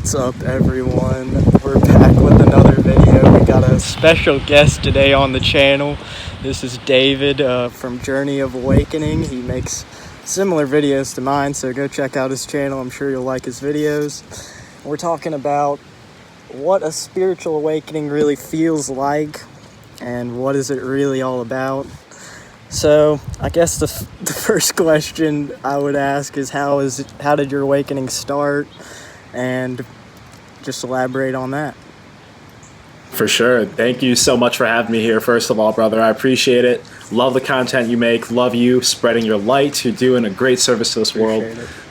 What's up, everyone? We're back with another video. We got a special guest today on the channel. This is David from Journey of Awakening. He makes similar videos to mine, so go check out his channel. I'm sure you'll like his videos. We're talking about what a spiritual awakening really feels like and what is it really all about. So I guess the first question I would ask is how did your awakening start, and just elaborate on that. For sure. Thank you so much for having me here. First of all, brother, I appreciate it. Love the content you make. Love you spreading your light. You're doing a great service to this world.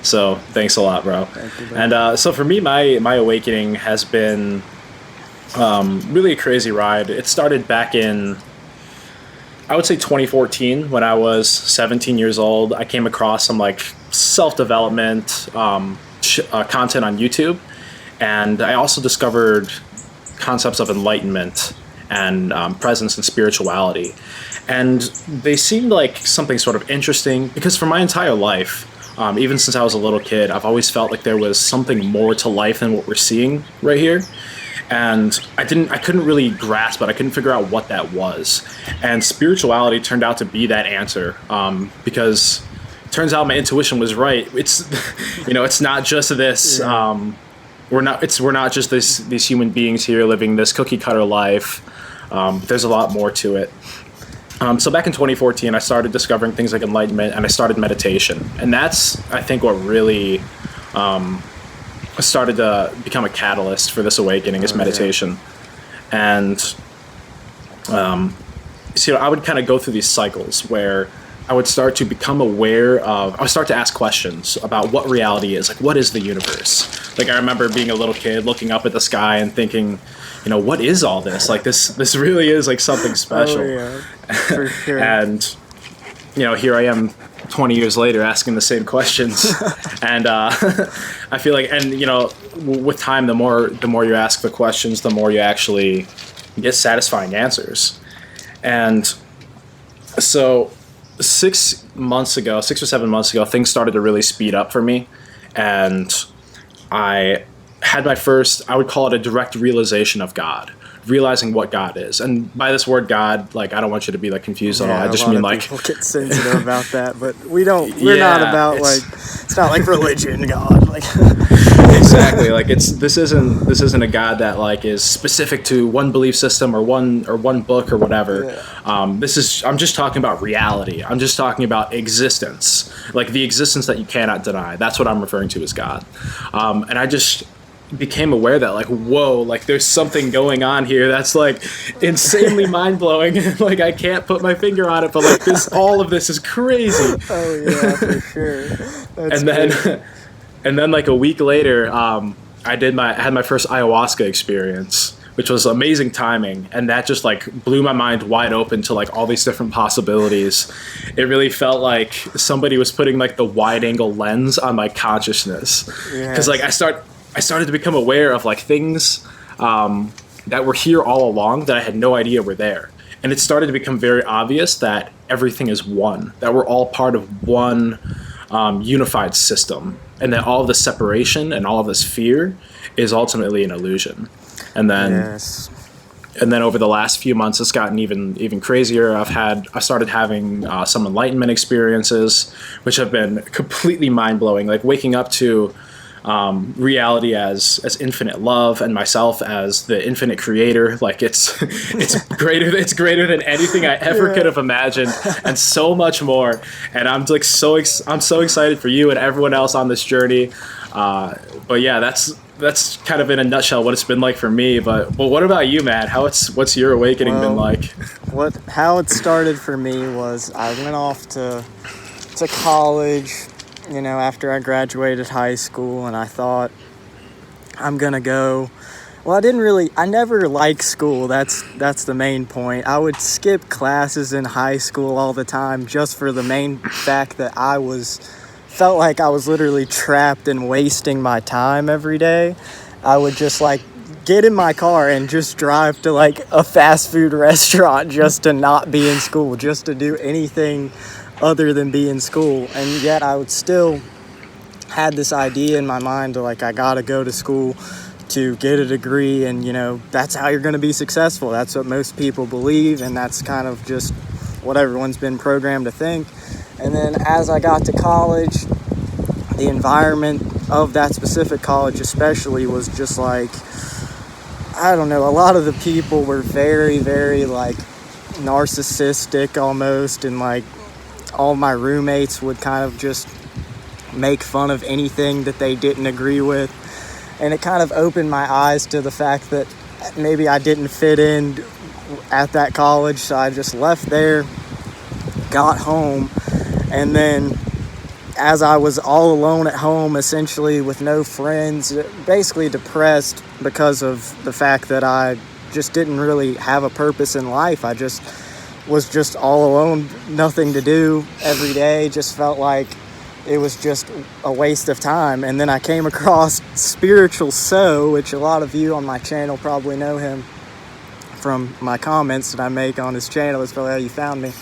So thanks a lot, bro. Thank you, bro. And so for me, my awakening has been really a crazy ride. It started back in, I would say 2014, when I was 17 years old. I came across some like self-development content on YouTube, and I also discovered concepts of enlightenment and presence and spirituality, and they seemed like something sort of interesting because for my entire life, even since I was a little kid, I've always felt like there was something more to life than what we're seeing right here. And I couldn't really grasp it. I couldn't figure out what that was. And spirituality turned out to be that answer, because it turns out my intuition was right. It's, it's not just this, we're not just these human beings here living this cookie cutter life. There's a lot more to it. So back in 2014, I started discovering things like enlightenment, and I started meditation. And that's, I think, what really started to become a catalyst for this awakening is meditation. And so I would kind of go through these cycles where I would start to become aware of, I would start to ask questions about what reality is, like what is the universe? Like I remember being a little kid looking up at the sky and thinking, what is all this? Like this really is like something special. Oh, yeah, for sure. And, here I am 20 years later asking the same questions. And I feel like, and with time, the more you ask the questions, the more you actually get satisfying answers. And so 6 or 7 months ago, things started to really speed up for me. And I had my first, I would call it a direct realization of God, realizing what God is. And by this word God, like, I don't want you to be like confused at all. I just mean like, people get sensitive about that, but we're not about like, it's not like religion God, like exactly. Like this isn't a God that like is specific to one belief system or one book or whatever. I'm just talking about reality. I'm just talking about existence, like the existence that you cannot deny. That's what I'm referring to as God. And I just became aware that like, whoa, like there's something going on here that's like insanely mind-blowing. Like I can't put my finger on it, but like all of this is crazy. Oh yeah, for sure. And then like a week later, I had my first ayahuasca experience, which was amazing timing, and that just like blew my mind wide open to like all these different possibilities. It really felt like somebody was putting like the wide angle lens on my consciousness, because like I started to become aware of like things that were here all along that I had no idea were there. And it started to become very obvious that everything is one, that we're all part of one unified system, and that all of this separation and all of this fear is ultimately an illusion. And then over the last few months, it's gotten even crazier. I started having some enlightenment experiences, which have been completely mind-blowing, like waking up to reality as infinite love and myself as the infinite creator. Like it's greater than anything I ever could have imagined, and so much more. And I'm like I'm so excited for you and everyone else on this journey. But yeah, that's kind of in a nutshell what it's been like for me. But what about you, man? What's your awakening been like? How it started for me was I went off to college, after I graduated high school, and I thought I'm gonna go. Well, I never liked school. That's the main point. I would skip classes in high school all the time just for the main fact that felt like I was literally trapped and wasting my time every day. I would just like get in my car and just drive to like a fast food restaurant just to not be in school, just to do anything other than be in school. And yet I would still had this idea in my mind to like, I gotta go to school to get a degree, and that's how you're going to be successful. That's what most people believe, and that's kind of just what everyone's been programmed to think. And then as I got to college, the environment of that specific college especially was just like, I don't know, a lot of the people were very, very like narcissistic almost, and like all my roommates would kind of just make fun of anything that they didn't agree with. And it kind of opened my eyes to the fact that maybe I didn't fit in at that college. So I just left there, got home, and then as I was all alone at home, essentially with no friends, basically depressed because of the fact that I just didn't really have a purpose in life. I just was just all alone, nothing to do every day, just felt like it was just a waste of time. And then I came across Spiritual So, which a lot of you on my channel probably know him from my comments that I make on his channel. That's probably how you found me.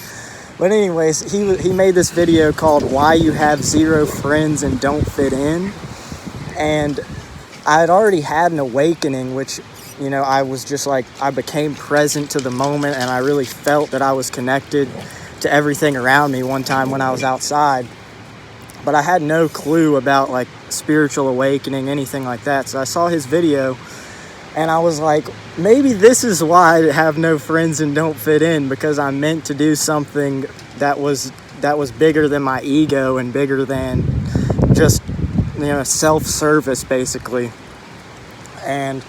But anyways, he made this video called Why You Have Zero Friends and Don't Fit In. And I had already had an awakening, which, I was just like, I became present to the moment, and I really felt that I was connected to everything around me one time when I was outside. But I had no clue about like spiritual awakening, anything like that. So I saw his video and I was like, maybe this is why I have no friends and don't fit in, because I'm meant to do something that was bigger than my ego and bigger than just, self-service basically. And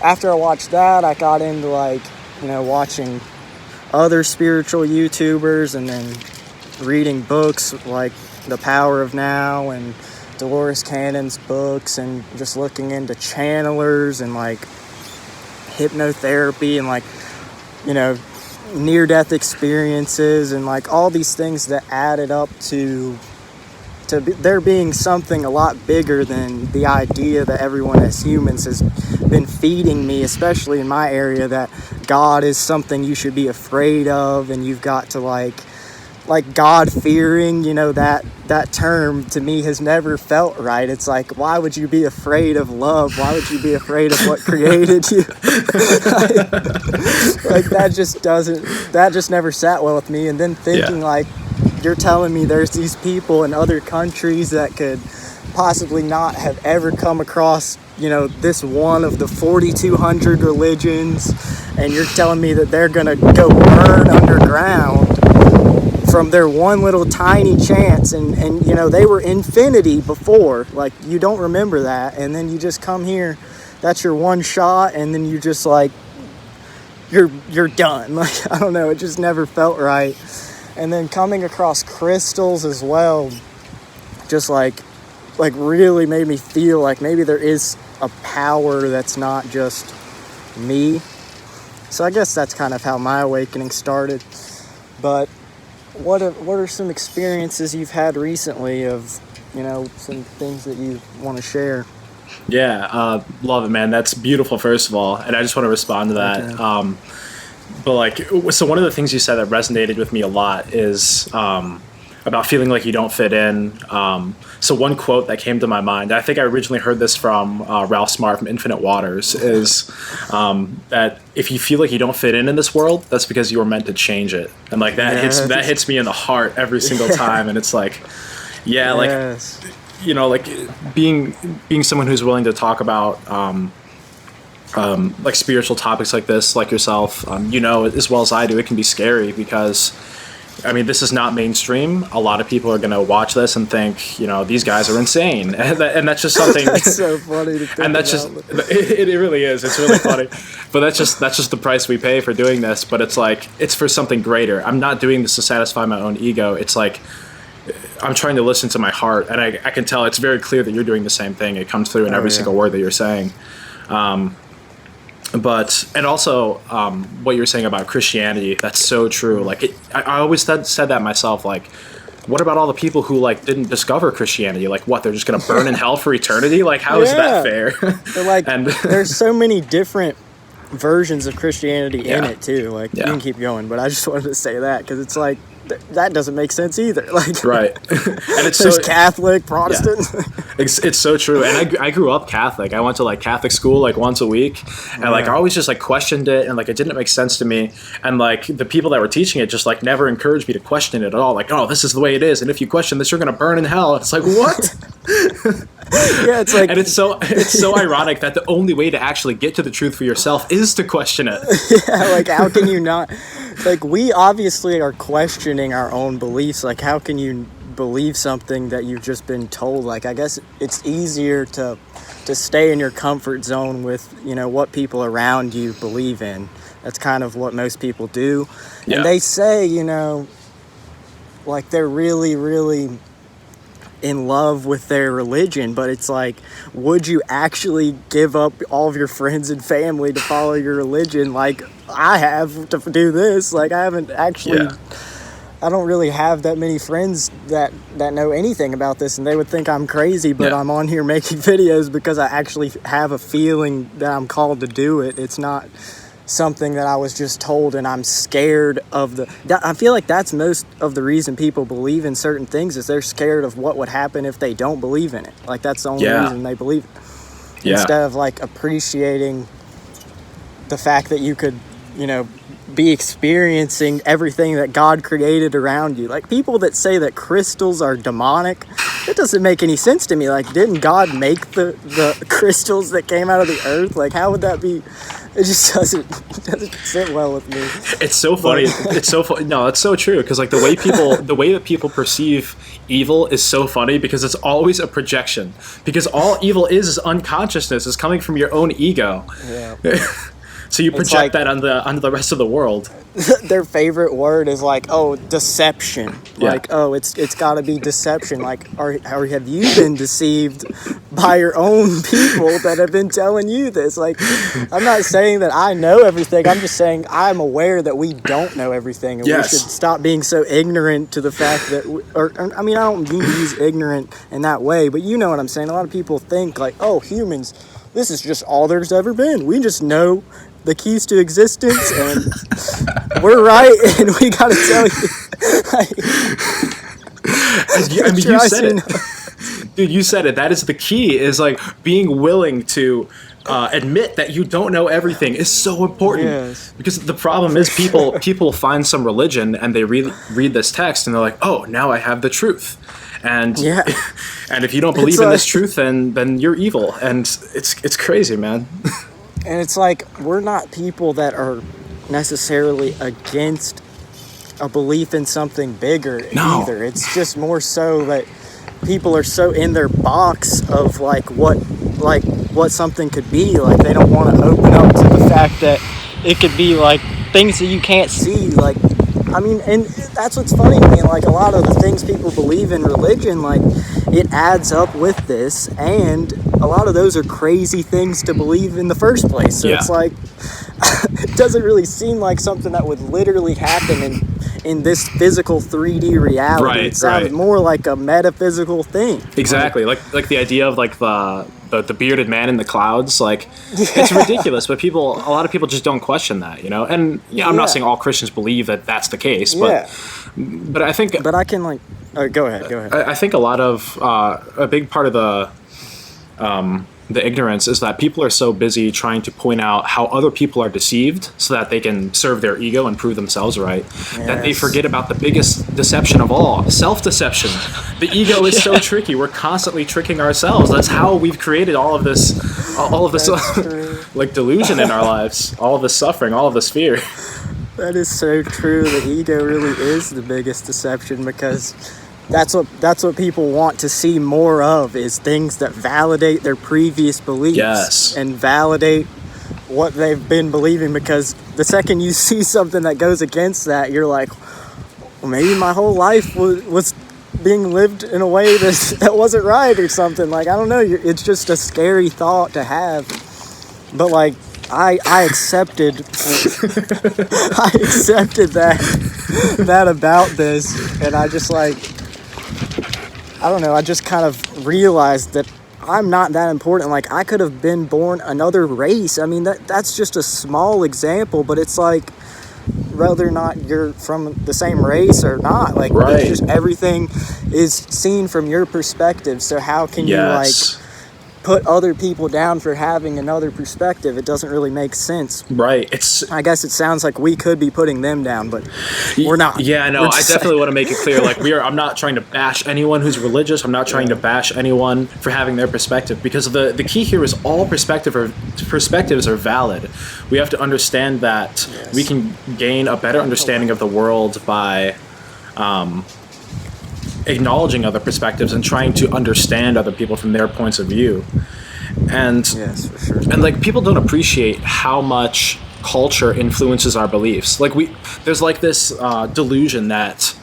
after I watched that, I got into like, watching other spiritual YouTubers and then reading books like The Power of Now and Dolores Cannon's books, and just looking into channelers and like hypnotherapy and like, near-death experiences and like all these things that added up to there being something a lot bigger than the idea that everyone as humans has been feeding me, especially in my area, that God is something you should be afraid of, and you've got to like God-fearing, that term to me has never felt right. It's like, why would you be afraid of love? Why would you be afraid of what created you? That just never sat well with me. And then thinking like, you're telling me there's these people in other countries that could possibly not have ever come across, this one of the 4,200 religions, and you're telling me that they're gonna go burn underground from their one little tiny chance, and they were infinity before, like you don't remember that, and then you just come here, that's your one shot, and then you just like you're done. Like, I don't know, it just never felt right. And then coming across crystals as well, just like really made me feel like maybe there is a power that's not just me. So I guess that's kind of how my awakening started. But what are some experiences you've had recently of, some things that you want to share? Yeah, love it, man. That's beautiful, first of all. And I just want to respond to that. Okay. But like, so one of the things you said that resonated with me a lot is about feeling like you don't fit in. So one quote that came to my mind, I think I originally heard this from Ralph Smart from Infinite Waters, is that if you feel like you don't fit in this world, that's because you were meant to change it. And like that hits me in the heart every single time. And it's like, like, like being someone who's willing to talk about like spiritual topics like this, like yourself, as well as I do, it can be scary because, this is not mainstream. A lot of people are going to watch this and think, these guys are insane. And that's just something. That's so funny to think. And that's just, it really is. It's really funny. But that's just the price we pay for doing this. But it's like, it's for something greater. I'm not doing this to satisfy my own ego. It's like, I'm trying to listen to my heart. And I can tell it's very clear that you're doing the same thing. It comes through in every single word that you're saying. And also, what you were saying about Christianity, that's so true. Like, I always said that myself, like, what about all the people who, like, didn't discover Christianity? Like, what, they're just going to burn in hell for eternity? Like, how is that fair? Like, and there's so many different versions of Christianity in Yeah. it too. Like you Yeah. can keep going, but I just wanted to say that because it's like that doesn't make sense either. Like Right. And it's there's so Catholic, Protestant. it's so true. And I grew up Catholic. I went to like Catholic school like once a week, and like I always just like questioned it, and like it didn't make sense to me. And like the people that were teaching it just like never encouraged me to question it at all. Like, oh, this is the way it is, and if you question this, you're gonna burn in hell. And it's like, what? Yeah, it's like And it's so ironic that the only way to actually get to the truth for yourself is to question it. yeah, like how can you not? Like we obviously are questioning our own beliefs. Like how can you believe something that you've just been told? Like I guess it's easier to stay in your comfort zone with, you know, what people around you believe in. That's kind of what most people do. Yeah. And they say, you know, like they're really, really in love with their religion, but it's like, would you actually give up all of your friends and family to follow your religion like I have to do this? Like I haven't actually Yeah. I don't really have that many friends that know anything about this, and they would think I'm crazy, but Yeah. I'm on here making videos because I actually have a feeling that I'm called to do it. It's not something that I was just told and I'm scared of I feel like that's most of the reason people believe in certain things is they're scared of what would happen if they don't believe in it. Like that's the only Yeah. reason they believe it. Yeah. Instead of like appreciating the fact that you could, you know, be experiencing everything that God created around you. Like people that say that crystals are demonic, it doesn't make any sense to me. Like didn't God make the crystals that came out of the earth? Like how would that be? It just doesn't sit well with me. It's so funny. It's so funny. No, it's so true because like the way that people perceive evil is so funny because it's always a projection. Because all evil is unconsciousness. Is coming from your own ego. Yeah. So you like- project that onto the rest of the world. Their favorite word is like, oh, deception. Yeah. Like, oh, it's got to be deception. Like, or have you been deceived by your own people that have been telling you this? Like, I'm not saying that I know everything. I'm just saying I'm aware that we don't know everything, and Yes. we should stop being so ignorant to the fact that, I mean, I don't mean to use ignorant in that way, but you know what I'm saying. A lot of people think like, oh, humans, this is just all there's ever been. We just know the keys to existence, and we're right, and we gotta tell you. I mean, you said it, dude. You said it. That is the key. Is like being willing to admit that you don't know everything is so important. Yes. Because the problem is people find some religion and they read this text and they're like, oh, now I have the truth. And Yeah. and if you don't believe in like- this truth, then you're evil. And it's crazy, man. And it's like, we're not people that are necessarily against a belief in something bigger No. either. It's just more so that people are so in their box of like what something could be. Like they don't want to open up to the fact that it could be like things that you can't see. Like, I mean, and that's what's funny to me. Like a lot of the things people believe in religion, like it adds up with this, and a lot of those are crazy things to believe in the first place. So Yeah. it's like it doesn't really seem like something that would literally happen in this physical 3D reality. Right, It sounds right. more like a metaphysical thing. Exactly. Like the idea of like the bearded man in the clouds. Like it's ridiculous, but a lot of people just don't question that, you know. And yeah, I'm not Yeah. saying all Christians believe that that's the case, Yeah. but I think But I can like, go ahead. I think a lot of a big part of the ignorance is that people are so busy trying to point out how other people are deceived so that they can serve their ego and prove themselves right, that they Yes. forget about the biggest deception of all, self-deception. The ego is so tricky. We're constantly tricking ourselves. That's how we've created all of this That's true. like delusion in our lives, all of this suffering, all of this fear. That is so true. The ego really is the biggest deception because that's what people want to see more of, is things that validate their previous beliefs. Yes. And validate what they've been believing, because the second you see something that goes against that, you're like, well, maybe my whole life was being lived in a way that wasn't right or something. Like, I don't know. It's just a scary thought to have. But like, I accepted I accepted that about this, and I just like, I don't know, I just kind of realized that I'm not that important. Like, I could have been born another race. I mean, that's just a small example, but it's like, whether or not you're from the same race or not, like, Right. it's just everything is seen from your perspective. So how can you, like, put other people down for having another perspective? It doesn't really make sense. Right. I guess it sounds like we could be putting them down, but we're not. Yeah, no, I definitely want to make it clear. Like, I'm not trying to bash anyone who's religious. I'm not trying to bash anyone for having their perspective, because the key here is all perspectives are valid. We have to understand that we can gain a better understanding of the world by acknowledging other perspectives and trying to understand other people from their points of view. And yes, for sure. And like, people don't appreciate how much culture influences our beliefs. Like, there's like this delusion that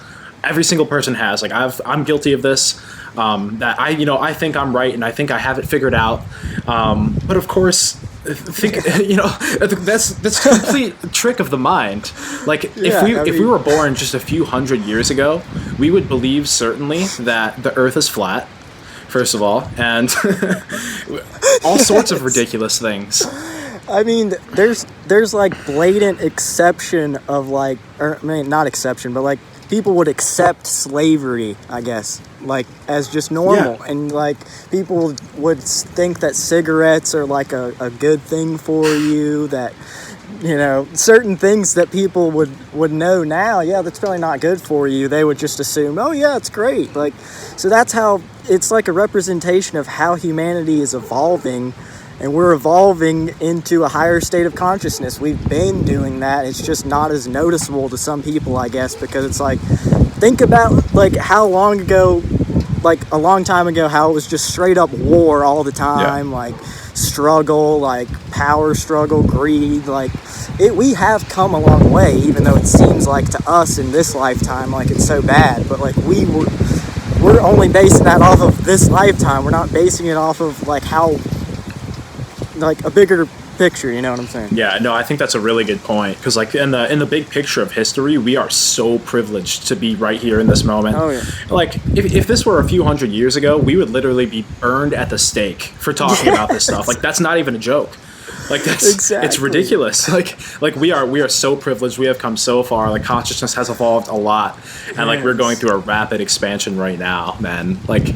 every single person has. Like, I'm guilty of this. That I think I'm right and I think I have it figured out. But of course, that's a complete trick of the mind. Like, if we were born just a few hundred years ago, we would believe certainly that the Earth is flat, first of all, and all sorts of ridiculous things. I mean, there's like blatant exception of, like, or I mean, not exception, but like, people would accept slavery, I guess, like, as just normal. Yeah. And like, people would think that cigarettes are like a good thing for you, that, you know, certain things that people would know now, yeah, that's probably not good for you, they would just assume, oh yeah, it's great. Like, so that's how it's like a representation of how humanity is evolving. And we're evolving into a higher state of consciousness. We've been doing that. It's just not as noticeable to some people, I guess, because it's like, think about, like, how long ago, like, a long time ago, how it was just straight up war all the time, like, struggle, like, power struggle, greed, like, we have come a long way, even though it seems like to us in this lifetime, like, it's so bad. But, like, we're only basing that off of this lifetime. We're not basing it off of, like, how, like, a bigger picture, you know what I'm saying? Yeah, no, I think that's a really good point, because, like, in the big picture of history, we are so privileged to be right here in this moment. Oh yeah. Like, if this were a few hundred years ago, we would literally be burned at the stake for talking about this stuff. Like, that's not even a joke. Like, that's It's ridiculous. Like we are so privileged. We have come so far. Like, consciousness has evolved a lot, and like, we're going through a rapid expansion right now, man. Like,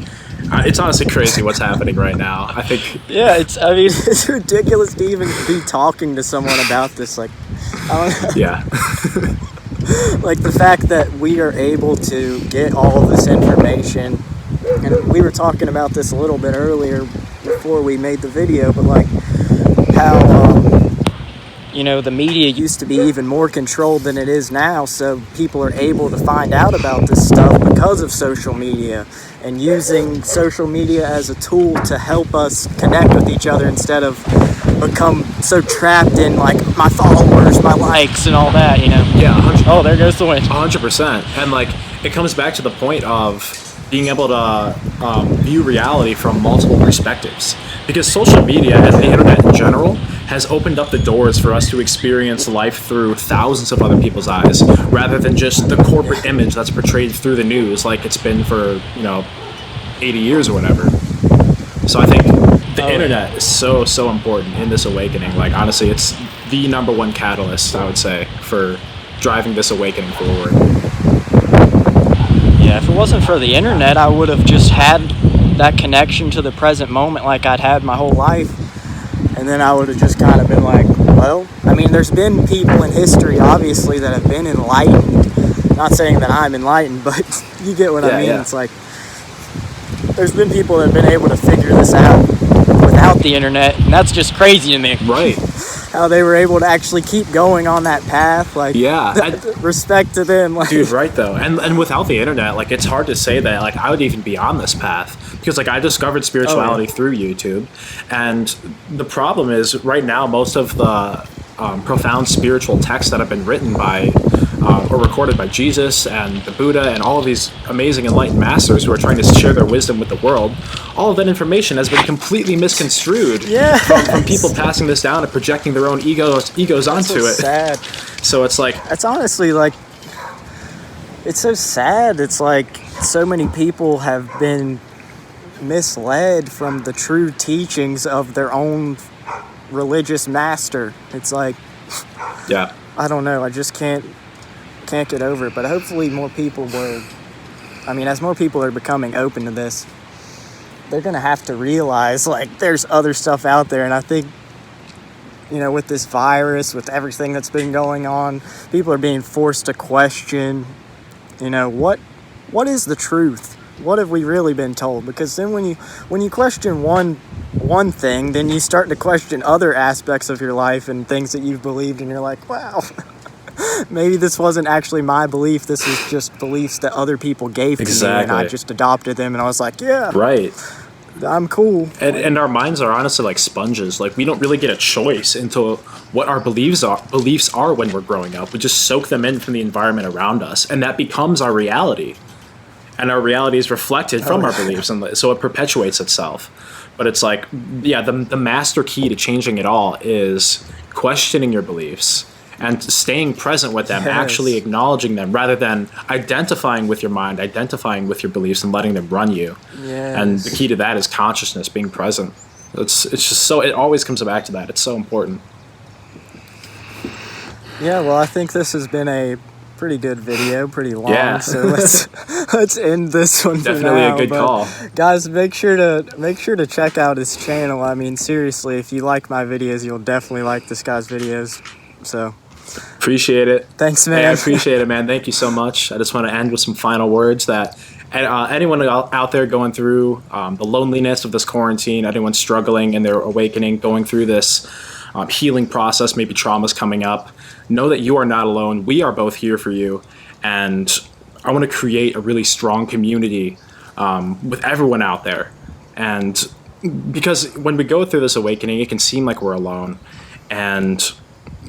it's honestly crazy what's happening right now. I think. Yeah, it's ridiculous to even be talking to someone about this. Like, I don't know. Yeah. Like, the fact that we are able to get all of this information, and we were talking about this a little bit earlier before we made the video, but like, how you know, the media used to be even more controlled than it is now, so people are able to find out about this stuff because of social media, and using social media as a tool to help us connect with each other instead of become so trapped in, like, my followers, my likes, and all that, you know? Yeah. Oh, there goes the wind. 100%. And like, it comes back to the point of being able to view reality from multiple perspectives, because social media and the internet in general has opened up the doors for us to experience life through thousands of other people's eyes, rather than just the corporate image that's portrayed through the news, like it's been for 80 years or whatever. So I think the internet is so important in this awakening. Like, honestly, it's the number one catalyst, I would say, for driving this awakening forward. Yeah, if it wasn't for the internet, I would have just had that connection to the present moment like I'd had my whole life. And then I would have just kind of been like, well, I mean, there's been people in history, obviously, that have been enlightened. Not saying that I'm enlightened, but you get what I mean. Yeah. It's like, there's been people that have been able to figure this out without the internet, and that's just crazy to me. Right. How they were able to actually keep going on that path, like, respect to them. Like, dude, right, though. And without the internet, like, it's hard to say that, like, I would even be on this path, because, like, I discovered spirituality through YouTube, and the problem is, right now, most of the profound spiritual texts that have been written by or recorded by Jesus and the Buddha and all of these amazing enlightened masters who are trying to share their wisdom with the world, all of that information has been completely misconstrued from people passing this down and projecting their own egos onto it. Sad. So it's like, that's honestly, like, it's so sad. It's like so many people have been misled from the true teachings of their own religious master. It's like, Yeah. I don't know, I just can't get over it. But hopefully more people as more people are becoming open to this, they're gonna have to realize, like, there's other stuff out there. And I think, with this virus, with everything that's been going on, people are being forced to question, what is the truth? What have we really been told? Because then when you question one thing, then you start to question other aspects of your life and things that you've believed, and you're like, wow, maybe this wasn't actually my belief. This was just beliefs that other people gave to me, and I just adopted them, and I was like, yeah, right, I'm cool. And our minds are honestly like sponges. Like, we don't really get a choice into what our beliefs are when we're growing up. We just soak them in from the environment around us, and that becomes our reality. And our reality is reflected from our beliefs, and so it perpetuates itself. But it's like, yeah, the master key to changing it all is questioning your beliefs and staying present with them, actually acknowledging them, rather than identifying with your mind, identifying with your beliefs, and letting them run you. And the key to that is consciousness, being present. It's just so, it always comes back to that. It's so important. Yeah, well, I think this has been a pretty good video, pretty long. So let's end this one. Definitely for now. a good call, guys. Make sure to check out his channel. I mean, seriously, if you like my videos, you'll definitely like this guy's videos. So appreciate it. Thanks, man. Hey, I appreciate it, man. Thank you so much. I just want to end with some final words that anyone out there going through the loneliness of this quarantine, anyone struggling in their awakening, going through this healing process, maybe trauma's coming up, know that you are not alone. We are both here for you. And I want to create a really strong community with everyone out there. And because when we go through this awakening, it can seem like we're alone. And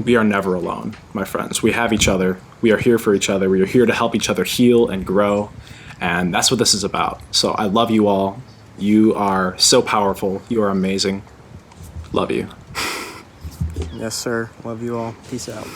we are never alone, my friends. We have each other. We are here for each other. We are here to help each other heal and grow. And that's what this is about. So I love you all. You are so powerful. You are amazing. Love you. Yes, sir. Love you all. Peace out.